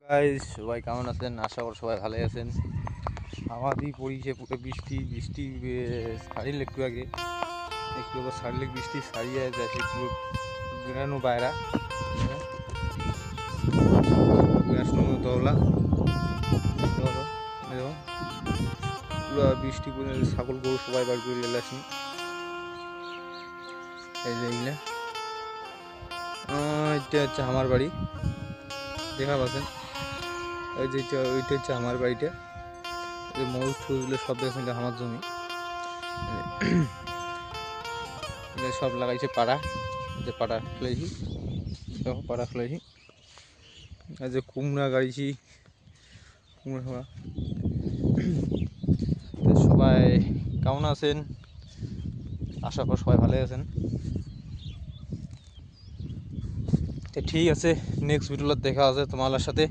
Guys সবাই কেমন আছেন? আশা করি সবাই ভালো আছেন। আমাদের পড়িছে পুরো বৃষ্টি বৃষ্টি ছাড়িল একটু আগে ছাড়লে বৃষ্টি ছাড়িয়ে যাচ্ছে পুরো বেড়ানো বাইরা বেড়ানো দৌলা পুরো বৃষ্টি ছাগল গরু সবাই বার করে লেলাসনি। এই যে এইগুলা এটা হচ্ছে আমার বাড়ি, দেখা পাচ্ছেন। ওই যে ওইটা হচ্ছে আমার বাড়িটা, এই মরুচ টুজগুলো সব দেখেছিল আমার জমি। সব লাগাইছে পাড়া, যে পাড়া ফেলেছি, দেখো পাড়া ফেলেছি। আর যে কুমড়া গাড়িছি, কুমড়া সবাই কেমন আছেন? আশা করি সবাই ভালো আছেন। তো ঠিক আছে, নেক্সট ভিডিওতে দেখা আছে তোমার সাথে।